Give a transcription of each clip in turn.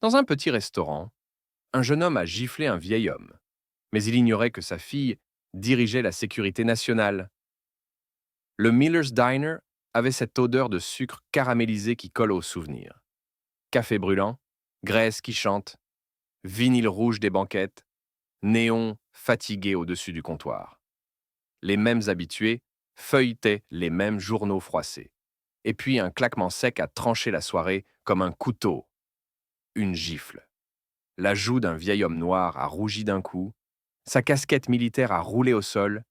Dans un petit restaurant, un jeune homme a giflé un vieil homme, mais il ignorait que sa fille dirigeait la sécurité nationale. Le Miller's Diner avait cette odeur de sucre caramélisé qui colle aux souvenirs. Café brûlant, graisse qui chante, vinyle rouge des banquettes, néon fatigué au-dessus du comptoir. Les mêmes habitués feuilletaient les mêmes journaux froissés. Et puis un claquement sec a tranché la soirée comme un couteau, une gifle. La joue d'un vieil homme noir a rougi d'un coup, sa casquette militaire a roulé au sol,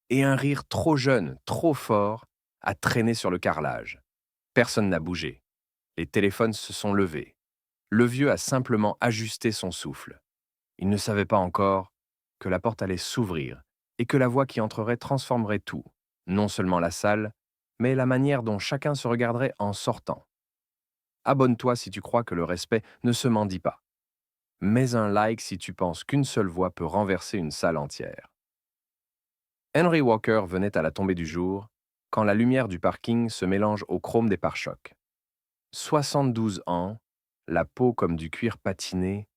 et un rire trop jeune, trop fort, a traîné sur le carrelage. Personne n'a bougé. Les téléphones se sont levés. Le vieux a simplement ajusté son souffle. Il ne savait pas encore que la porte allait s'ouvrir et que la voix qui entrerait transformerait tout, non seulement la salle, mais la manière dont chacun se regarderait en sortant. Abonne-toi si tu crois que le respect ne se mendie pas. Mets un like si tu penses qu'une seule voix peut renverser une salle entière. Henry Walker venait à la tombée du jour, quand la lumière du parking se mélange au chrome des pare-chocs. 72 ans, la peau comme du cuir patiné,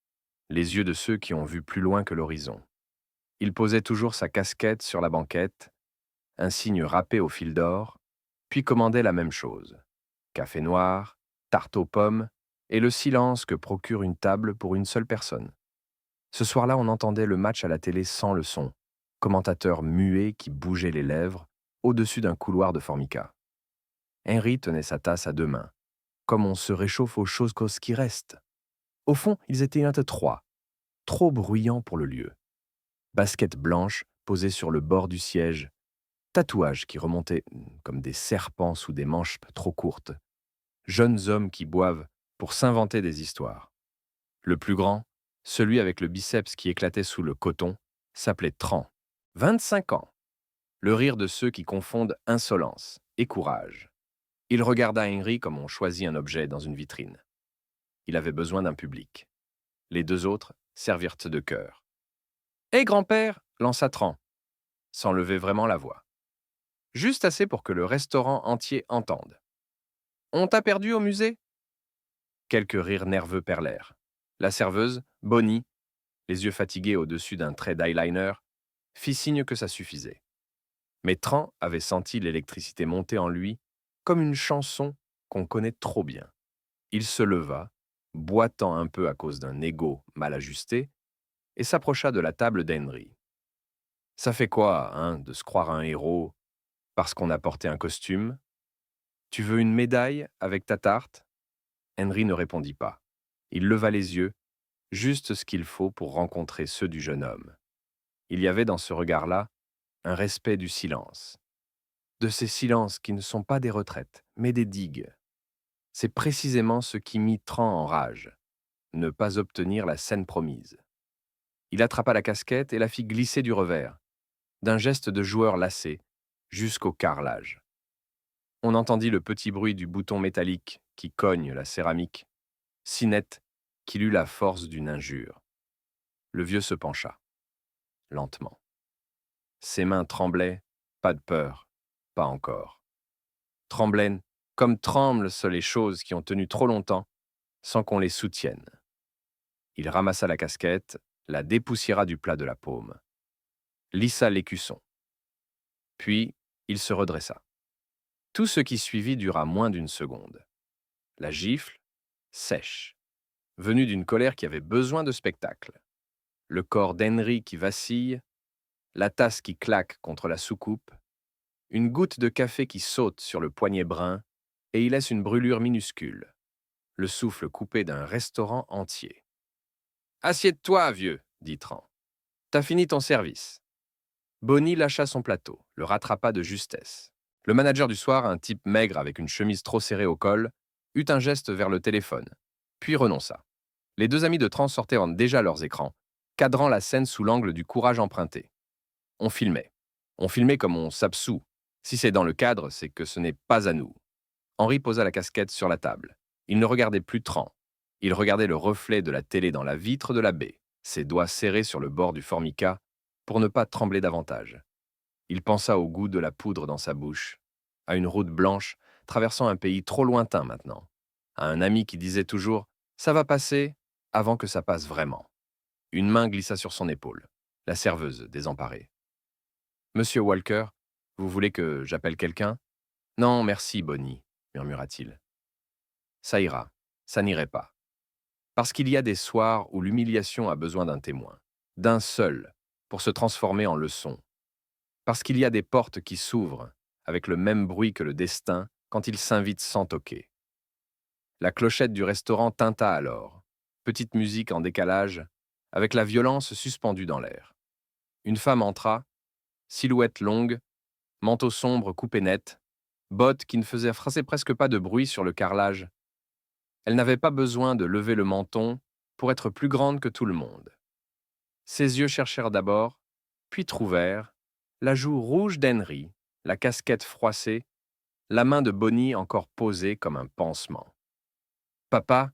les yeux de ceux qui ont vu plus loin que l'horizon. Il posait toujours sa casquette sur la banquette, un signe râpé au fil d'or, puis commandait la même chose. Café noir, tarte aux pommes et le silence que procure une table pour une seule personne. Ce soir-là, on entendait le match à la télé sans le son, commentateur muet qui bougeait les lèvres au-dessus d'un couloir de formica. Henry tenait sa tasse à deux mains, comme on se réchauffe aux choses qui restent. Au fond, ils étaient trois, trop bruyants pour le lieu. Basket blanche posée sur le bord du siège, tatouages qui remontaient comme des serpents sous des manches trop courtes, jeunes hommes qui boivent pour s'inventer des histoires. Le plus grand, celui avec le biceps qui éclatait sous le coton, s'appelait Tran. 25 ans. Le rire de ceux qui confondent insolence et courage. Il regarda Henry comme on choisit un objet dans une vitrine. Il avait besoin d'un public. Les deux autres servirent de cœur. Hé, grand-père, lança Tran, sans lever vraiment la voix. Juste assez pour que le restaurant entier entende. On t'a perdu au musée? Quelques rires nerveux perlèrent. La serveuse, Bonnie, les yeux fatigués au-dessus d'un trait d'eyeliner, fit signe que ça suffisait. Mais Tran avait senti l'électricité monter en lui comme une chanson qu'on connaît trop bien. Il se leva, boitant un peu à cause d'un ego mal ajusté, et s'approcha de la table d'Henry. Ça fait quoi, hein, de se croire un héros parce qu'on a porté un costume? Tu veux une médaille avec ta tarte? Henry ne répondit pas. Il leva les yeux, juste ce qu'il faut pour rencontrer ceux du jeune homme. Il y avait dans ce regard-là un respect du silence. De ces silences qui ne sont pas des retraites, mais des digues. C'est précisément ce qui mit Tran en rage, ne pas obtenir la scène promise. Il attrapa la casquette et la fit glisser du revers, d'un geste de joueur lassé, jusqu'au carrelage. On entendit le petit bruit du bouton métallique qui cogne la céramique, si net qu'il eut la force d'une injure. Le vieux se pencha, lentement. Ses mains tremblaient, pas de peur, pas encore. Tremblaient comme tremblent les choses qui ont tenu trop longtemps sans qu'on les soutienne. Il ramassa la casquette, la dépoussiéra du plat de la paume, lissa l'écusson. Puis, il se redressa. Tout ce qui suivit dura moins d'une seconde. La gifle, sèche, venue d'une colère qui avait besoin de spectacle. Le corps d'Henry qui vacille, la tasse qui claque contre la soucoupe, une goutte de café qui saute sur le poignet brun et y laisse une brûlure minuscule, le souffle coupé d'un restaurant entier. « Assieds-toi, vieux, dit Tran. T'as fini ton service. » Bonnie lâcha son plateau, le rattrapa de justesse. Le manager du soir, un type maigre avec une chemise trop serrée au col, eut un geste vers le téléphone, puis renonça. Les deux amis de Tran sortaient déjà leurs écrans, cadrant la scène sous l'angle du courage emprunté. On filmait. On filmait comme on s'absout. Si c'est dans le cadre, c'est que ce n'est pas à nous. Henri posa la casquette sur la table. Il ne regardait plus Tran. Il regardait le reflet de la télé dans la vitre de la baie, ses doigts serrés sur le bord du formica pour ne pas trembler davantage. Il pensa au goût de la poudre dans sa bouche, à une route blanche traversant un pays trop lointain maintenant, à un ami qui disait toujours « ça va passer » avant que ça passe vraiment. Une main glissa sur son épaule, la serveuse désemparée. Monsieur Walker, vous voulez que j'appelle quelqu'un? Non, merci, Bonnie, murmura-t-il. Ça ira, ça n'irait pas. Parce qu'il y a des soirs où l'humiliation a besoin d'un témoin, d'un seul, pour se transformer en leçon. Parce qu'il y a des portes qui s'ouvrent avec le même bruit que le destin quand il s'invite sans toquer. La clochette du restaurant tinta alors, petite musique en décalage, avec la violence suspendue dans l'air. Une femme entra, silhouette longue, manteau sombre coupé net, bottes qui ne faisaient presque pas de bruit sur le carrelage. Elle n'avait pas besoin de lever le menton pour être plus grande que tout le monde. Ses yeux cherchèrent d'abord, puis trouvèrent la joue rouge d'Henry, la casquette froissée, la main de Bonnie encore posée comme un pansement. Papa,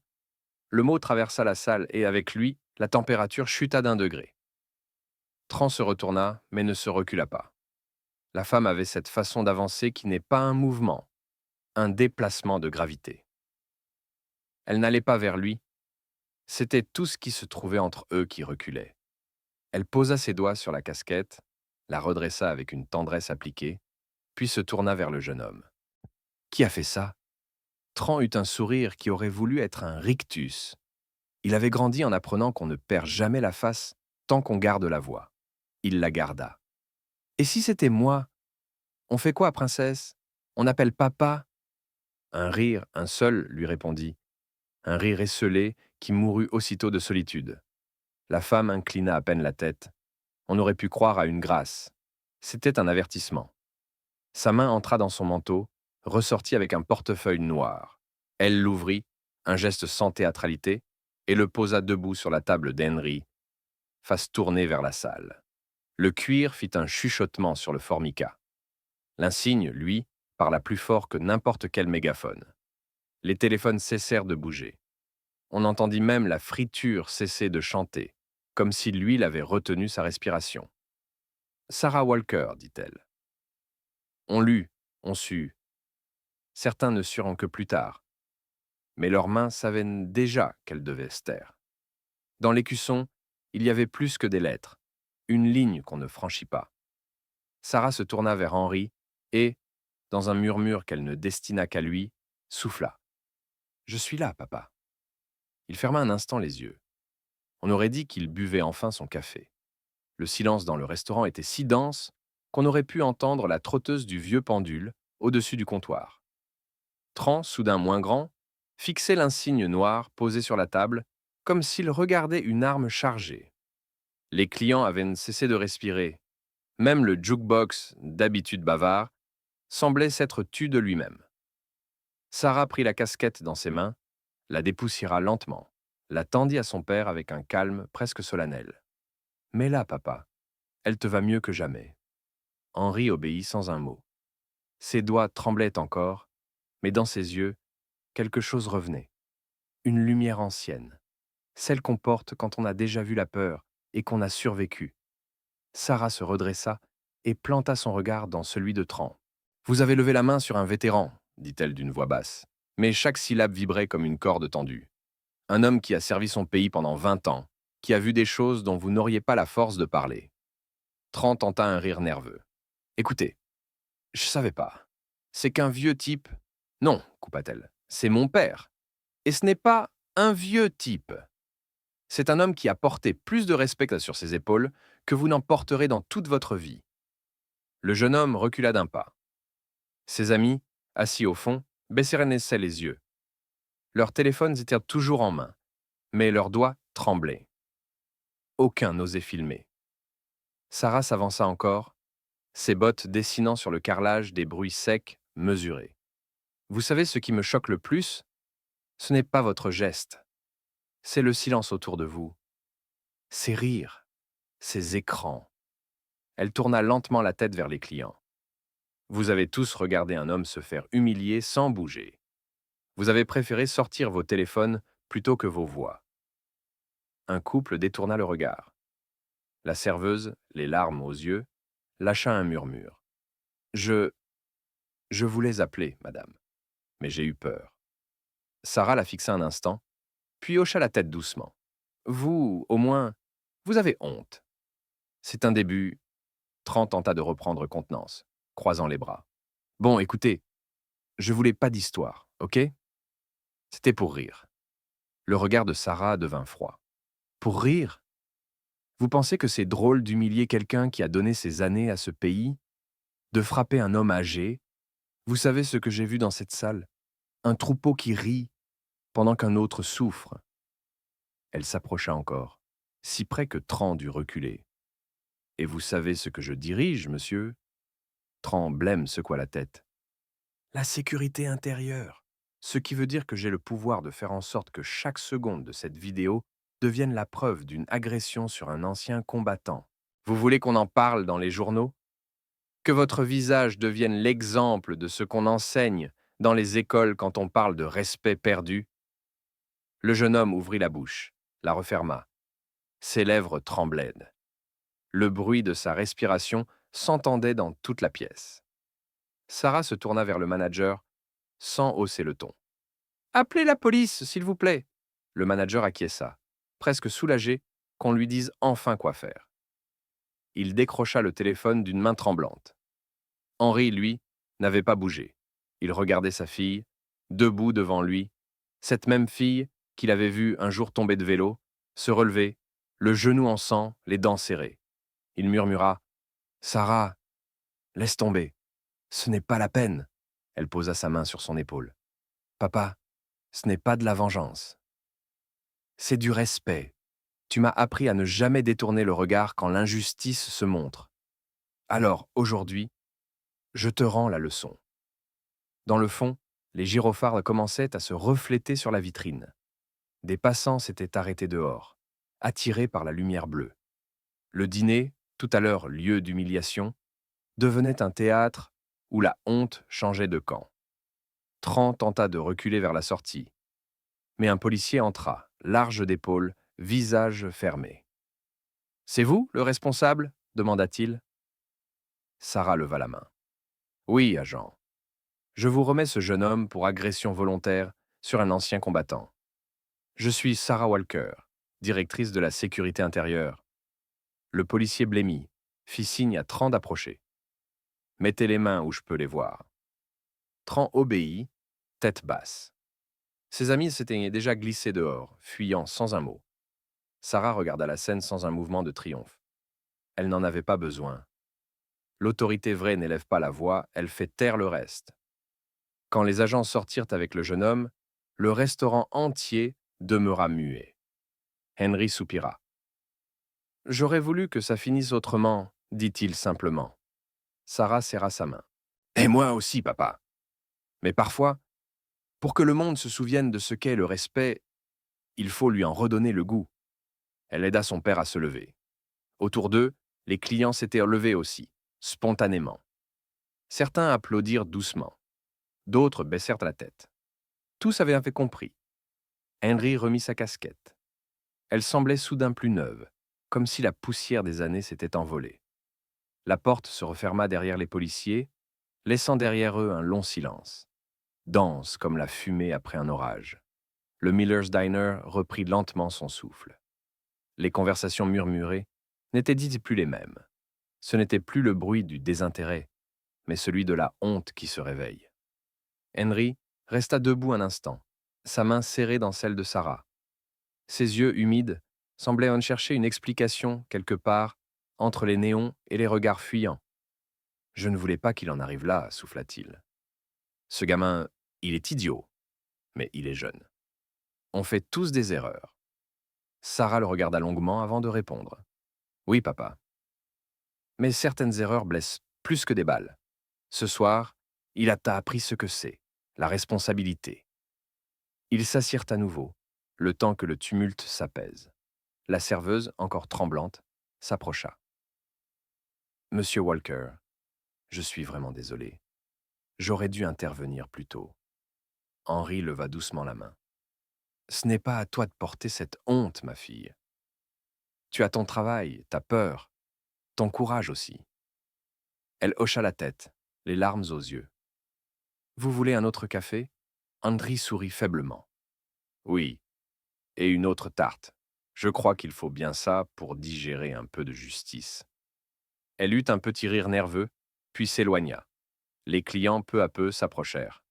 le mot traversa la salle et avec lui, la température chuta d'1 degré. Tran se retourna, mais ne se recula pas. La femme avait cette façon d'avancer qui n'est pas un mouvement, un déplacement de gravité. Elle n'allait pas vers lui, c'était tout ce qui se trouvait entre eux qui reculait. Elle posa ses doigts sur la casquette, la redressa avec une tendresse appliquée, puis se tourna vers le jeune homme. Qui a fait ça? Tran eut un sourire qui aurait voulu être un rictus. Il avait grandi en apprenant qu'on ne perd jamais la face tant qu'on garde la voix. Il la garda. Et si c'était moi? On fait quoi, princesse? On appelle papa? Un rire, un seul, lui répondit. Un rire esselé qui mourut aussitôt de solitude. La femme inclina à peine la tête. On aurait pu croire à une grâce. C'était un avertissement. Sa main entra dans son manteau, ressortit avec un portefeuille noir. Elle l'ouvrit, un geste sans théâtralité, et le posa debout sur la table d'Henry, face tournée vers la salle. Le cuir fit un chuchotement sur le formica. L'insigne, lui, parla plus fort que n'importe quel mégaphone. Les téléphones cessèrent de bouger. On entendit même la friture cesser de chanter, comme si l'huile avait retenu sa respiration. « Sarah Walker, dit-elle. On lut, on sut. Certains ne surent que plus tard. Mais leurs mains savaient déjà qu'elles devaient se taire. Dans l'écusson, il y avait plus que des lettres, une ligne qu'on ne franchit pas. Sarah se tourna vers Henry et, dans un murmure qu'elle ne destina qu'à lui, souffla. « Je suis là, papa. » Il ferma un instant les yeux. On aurait dit qu'il buvait enfin son café. Le silence dans le restaurant était si dense qu'on aurait pu entendre la trotteuse du vieux pendule au-dessus du comptoir. Tran, soudain moins grand, fixait l'insigne noir posé sur la table, comme s'il regardait une arme chargée. Les clients avaient cessé de respirer. Même le jukebox, d'habitude bavard, semblait s'être tu de lui-même. Sarah prit la casquette dans ses mains, la dépoussiéra lentement, la tendit à son père avec un calme presque solennel. « Mets-la, papa. Elle te va mieux que jamais. » Henry obéit sans un mot. Ses doigts tremblaient encore, mais dans ses yeux, quelque chose revenait. Une lumière ancienne, celle qu'on porte quand on a déjà vu la peur et qu'on a survécu. Sarah se redressa et planta son regard dans celui de Tran. « Vous avez levé la main sur un vétéran, » dit-elle d'une voix basse, mais chaque syllabe vibrait comme une corde tendue. Un homme qui a servi son pays pendant 20 ans, qui a vu des choses dont vous n'auriez pas la force de parler. Tran tenta un rire nerveux. « Écoutez, je savais pas. C'est qu'un vieux type... » « Non, coupa-t-elle, c'est mon père. Et ce n'est pas un vieux type. C'est un homme qui a porté plus de respect sur ses épaules que vous n'en porterez dans toute votre vie. » Le jeune homme recula d'1 pas. Ses amis, assis au fond, baissèrent les yeux. Leurs téléphones étaient toujours en main, mais leurs doigts tremblaient. Aucun n'osait filmer. Sarah s'avança encore, ses bottes dessinant sur le carrelage des bruits secs, mesurés. « Vous savez ce qui me choque le plus? Ce n'est pas votre geste. C'est le silence autour de vous. Ces rires, ces écrans. » Elle tourna lentement la tête vers les clients. « Vous avez tous regardé un homme se faire humilier sans bouger. Vous avez préféré sortir vos téléphones plutôt que vos voix. » Un couple détourna le regard. La serveuse, les larmes aux yeux, lâcha un murmure. « Je voulais appeler, madame, mais j'ai eu peur. » Sarah la fixa un instant, puis hocha la tête doucement. Vous, au moins, vous avez honte. C'est un début. Tran tenta de reprendre contenance, croisant les bras. Bon, écoutez, je voulais pas d'histoire, ok? C'était pour rire. Le regard de Sarah devint froid. Pour rire? Vous pensez que c'est drôle d'humilier quelqu'un qui a donné ses années à ce pays? De frapper un homme âgé? Vous savez ce que j'ai vu dans cette salle? Un troupeau qui rit pendant qu'un autre souffre. Elle s'approcha encore, si près que Tran dut reculer. Et vous savez ce que je dirige, monsieur? Tran blême secoua la tête. La sécurité intérieure. Ce qui veut dire que j'ai le pouvoir de faire en sorte que chaque seconde de cette vidéo devienne la preuve d'une agression sur un ancien combattant. Vous voulez qu'on en parle dans les journaux? Que votre visage devienne l'exemple de ce qu'on enseigne dans les écoles quand on parle de respect perdu? Le jeune homme ouvrit la bouche, la referma. Ses lèvres tremblaient. Le bruit de sa respiration s'entendait dans toute la pièce. Sarah se tourna vers le manager sans hausser le ton. Appelez la police, s'il vous plaît. Le manager acquiesça, presque soulagé qu'on lui dise enfin quoi faire. Il décrocha le téléphone d'une main tremblante. Henry, lui, n'avait pas bougé. Il regardait sa fille, debout devant lui, cette même fille qu'il avait vue un jour tomber de vélo, se relever, le genou en sang, les dents serrées. Il murmura « Sarah, laisse tomber. Ce n'est pas la peine. » Elle posa sa main sur son épaule. « Papa, ce n'est pas de la vengeance. C'est du respect. Tu m'as appris à ne jamais détourner le regard quand l'injustice se montre. Alors, aujourd'hui, je te rends la leçon. » Dans le fond, les gyrophares commençaient à se refléter sur la vitrine. Des passants s'étaient arrêtés dehors, attirés par la lumière bleue. Le dîner, tout à l'heure lieu d'humiliation, devenait un théâtre où la honte changeait de camp. Tran tenta de reculer vers la sortie. Mais un policier entra, large d'épaules, visage fermé. « C'est vous, le responsable ?» demanda-t-il. Sarah leva la main. « Oui, agent. Je vous remets ce jeune homme pour agression volontaire sur un ancien combattant. Je suis Sarah Walker, directrice de la sécurité intérieure. » Le policier blêmit, fit signe à Tran d'approcher. « Mettez les mains où je peux les voir. » Tran obéit, tête basse. Ses amis s'étaient déjà glissés dehors, fuyant sans un mot. Sarah regarda la scène sans un mouvement de triomphe. Elle n'en avait pas besoin. L'autorité vraie n'élève pas la voix, elle fait taire le reste. Quand les agents sortirent avec le jeune homme, le restaurant entier demeura muet. Henry soupira. « J'aurais voulu que ça finisse autrement, dit-il simplement. Sarah serra sa main. « Et moi aussi, papa. Mais parfois, pour que le monde se souvienne de ce qu'est le respect, il faut lui en redonner le goût. » Elle aida son père à se lever. Autour d'eux, les clients s'étaient levés aussi, spontanément. Certains applaudirent doucement. D'autres baissèrent la tête. Tous avaient fait compris. Henry remit sa casquette. Elle semblait soudain plus neuve, comme si la poussière des années s'était envolée. La porte se referma derrière les policiers, laissant derrière eux un long silence, dense comme la fumée après un orage. Le Miller's Diner reprit lentement son souffle. Les conversations murmurées n'étaient dites plus les mêmes. Ce n'était plus le bruit du désintérêt, mais celui de la honte qui se réveille. Henry resta debout un instant, sa main serrée dans celle de Sarah. Ses yeux humides semblaient en chercher une explication quelque part entre les néons et les regards fuyants. « Je ne voulais pas qu'il en arrive là, » souffla-t-il. « Ce gamin, il est idiot, mais il est jeune. On fait tous des erreurs. » Sarah le regarda longuement avant de répondre. « Oui, papa. Mais certaines erreurs blessent plus que des balles. Ce soir, il t'a appris ce que c'est, la responsabilité. » Ils s'assirent à nouveau, le temps que le tumulte s'apaise. La serveuse, encore tremblante, s'approcha. « Monsieur Walker, je suis vraiment désolé. J'aurais dû intervenir plus tôt. » Henry leva doucement la main. « Ce n'est pas à toi de porter cette honte, ma fille. Tu as ton travail, ta peur, ton courage aussi. » Elle hocha la tête, les larmes aux yeux. « Vous voulez un autre café ?» Henry sourit faiblement. « Oui, et une autre tarte. Je crois qu'il faut bien ça pour digérer un peu de justice. Elle eut un petit rire nerveux, puis s'éloigna. Les clients peu à peu s'approchèrent.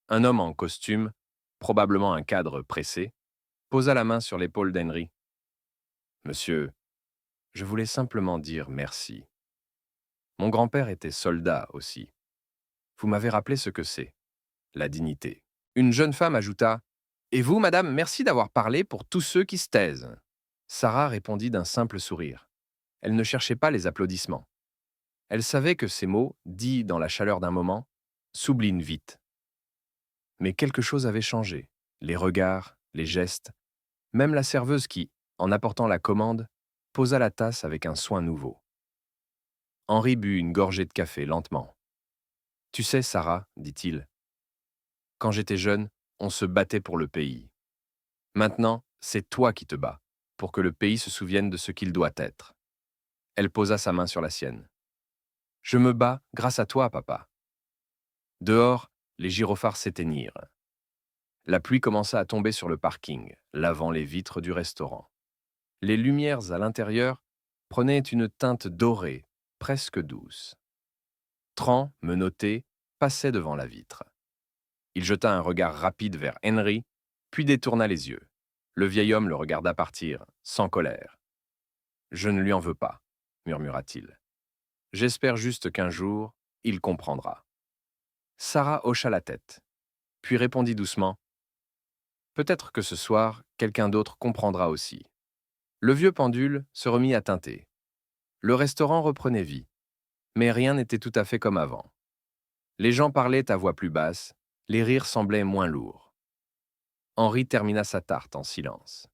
Un homme en costume, probablement un cadre pressé, posa la main sur l'épaule d'Henry. Monsieur, je voulais simplement dire merci. Mon grand-père était soldat aussi. Vous m'avez rappelé ce que c'est, la dignité. Une jeune femme ajouta: Et vous, madame, merci d'avoir parlé pour tous ceux qui se taisent. Sarah répondit d'un simple sourire. Elle ne cherchait pas les applaudissements. Elle savait que ces mots, dits dans la chaleur d'un moment, s'oublient vite. Mais quelque chose avait changé. Les regards, les gestes, même la serveuse qui, en apportant la commande, posa la tasse avec un soin nouveau. Henri but une gorgée de café lentement. Tu sais, Sarah, dit-il, quand j'étais jeune, on se battait pour le pays. Maintenant, c'est toi qui te bats, pour que le pays se souvienne de ce qu'il doit être. Elle posa sa main sur la sienne. Je me bats grâce à toi, papa. Dehors, les gyrophares s'éteignirent. La pluie commença à tomber sur le parking, lavant les vitres du restaurant. Les lumières à l'intérieur prenaient une teinte dorée, presque douce. Tran, menotté, passait devant la vitre. Il jeta un regard rapide vers Henry, puis détourna les yeux. Le vieil homme le regarda partir, sans colère. « Je ne lui en veux pas, » murmura-t-il. « J'espère juste qu'un jour, il comprendra. » Sarah hocha la tête, puis répondit doucement: « Peut-être que ce soir, quelqu'un d'autre comprendra aussi. » Le vieux pendule se remit à tinter. Le restaurant reprenait vie, mais rien n'était tout à fait comme avant. Les gens parlaient à voix plus basse, les rires semblaient moins lourds. Henri termina sa tarte en silence.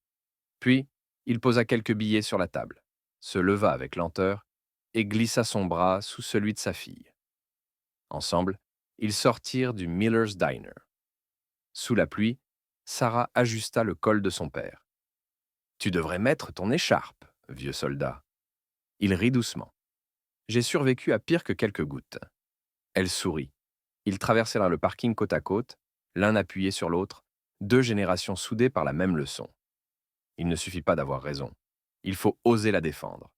Puis, il posa quelques billets sur la table, se leva avec lenteur et glissa son bras sous celui de sa fille. Ensemble, ils sortirent du Miller's Diner. Sous la pluie, Sarah ajusta le col de son père. « Tu devrais mettre ton écharpe, vieux soldat. » Il rit doucement. « J'ai survécu à pire que quelques gouttes. » Elle sourit. Ils traversèrent le parking côte à côte, l'un appuyé sur l'autre, deux générations soudées par la même leçon. Il ne suffit pas d'avoir raison. Il faut oser la défendre.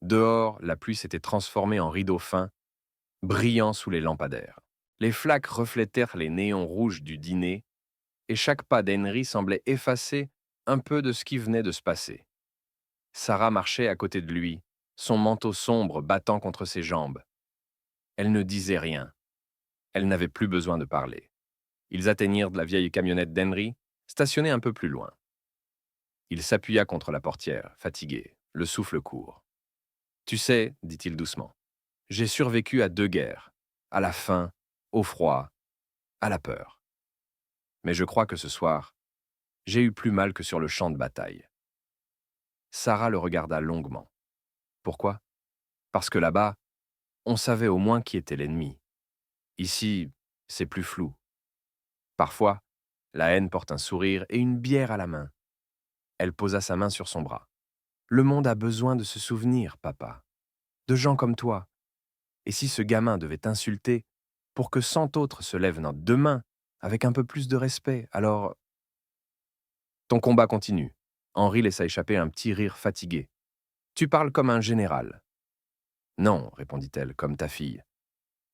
Dehors, la pluie s'était transformée en rideau fin, brillant sous les lampadaires. Les flaques reflétèrent les néons rouges du dîner, et chaque pas d'Henry semblait effacer un peu de ce qui venait de se passer. Sarah marchait à côté de lui, son manteau sombre battant contre ses jambes. Elle ne disait rien. Elle n'avait plus besoin de parler. Ils atteignirent de la vieille camionnette d'Henry, stationnée un peu plus loin. Il s'appuya contre la portière, fatigué, le souffle court. « Tu sais, dit-il doucement, j'ai survécu à 2 guerres, à la faim, au froid, à la peur. Mais je crois que ce soir, j'ai eu plus mal que sur le champ de bataille. » Sarah le regarda longuement. Pourquoi? Parce que là-bas, on savait au moins qui était l'ennemi. Ici, c'est plus flou. Parfois, la haine porte un sourire et une bière à la main. Elle posa sa main sur son bras. Le monde a besoin de se souvenir, papa. De gens comme toi. Et si ce gamin devait t'insulter, pour que 100 autres se lèvent demain avec un peu plus de respect, alors... Ton combat continue. Henri laissa échapper un petit rire fatigué. Tu parles comme un général. Non, répondit-elle, comme ta fille.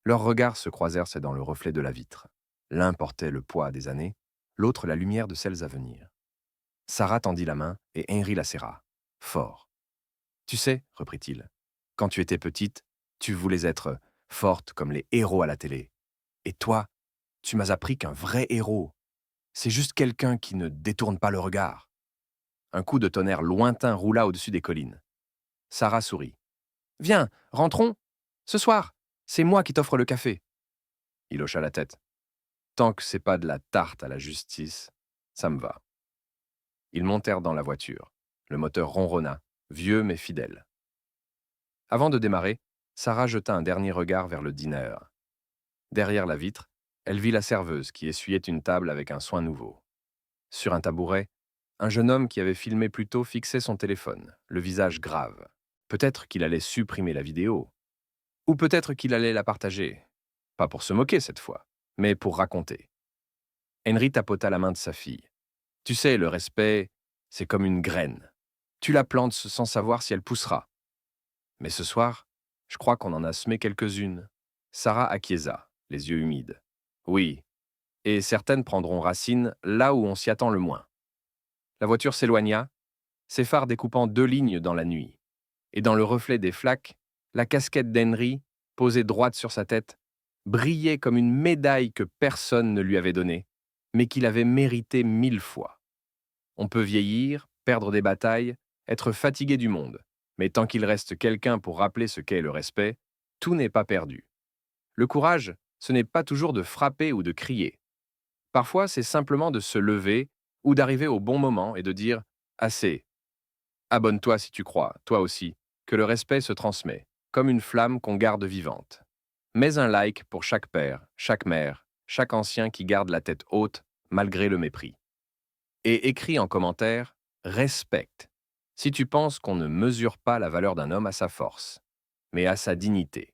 Leurs regards se croisèrent dans le reflet de la vitre. L'un portait le poids des années, l'autre la lumière de celles à venir. Sarah tendit la main et Henri la serra, fort. Tu sais, reprit-il, quand tu étais petite, tu voulais être forte comme les héros à la télé. Et toi, tu m'as appris qu'un vrai héros, c'est juste quelqu'un qui ne détourne pas le regard. Un coup de tonnerre lointain roula au-dessus des collines. Sarah sourit. Viens, rentrons. Ce soir, c'est moi qui t'offre le café. Il hocha la tête. Tant que c'est pas de la tarte à la justice, ça me va. Ils montèrent dans la voiture. Le moteur ronronna, vieux mais fidèle. Avant de démarrer, Sarah jeta un dernier regard vers le dîner. Derrière la vitre, elle vit la serveuse qui essuyait une table avec un soin nouveau. Sur un tabouret, un jeune homme qui avait filmé plus tôt fixait son téléphone, le visage grave. Peut-être qu'il allait supprimer la vidéo. Ou peut-être qu'il allait la partager. Pas pour se moquer cette fois, mais pour raconter. Henry tapota la main de sa fille. Tu sais, le respect, c'est comme une graine. Tu la plantes sans savoir si elle poussera. Mais ce soir, je crois qu'on en a semé quelques-unes. Sarah acquiesça, les yeux humides. Oui, et certaines prendront racine là où on s'y attend le moins. La voiture s'éloigna, ses phares découpant 2 lignes dans la nuit. Et dans le reflet des flaques, la casquette d'Henry, posée droite sur sa tête, brillait comme une médaille que personne ne lui avait donnée, mais qu'il avait méritée 1000 fois. On peut vieillir, perdre des batailles, être fatigué du monde, mais tant qu'il reste quelqu'un pour rappeler ce qu'est le respect, tout n'est pas perdu. Le courage, ce n'est pas toujours de frapper ou de crier. Parfois, c'est simplement de se lever ou d'arriver au bon moment et de dire ⁇ Assez, abonne-toi si tu crois, toi aussi, que le respect se transmet, comme une flamme qu'on garde vivante. Mets un like pour chaque père, chaque mère, chaque ancien qui garde la tête haute malgré le mépris. Et écris en commentaire ⁇ Respecte ⁇ si tu penses qu'on ne mesure pas la valeur d'un homme à sa force, mais à sa dignité.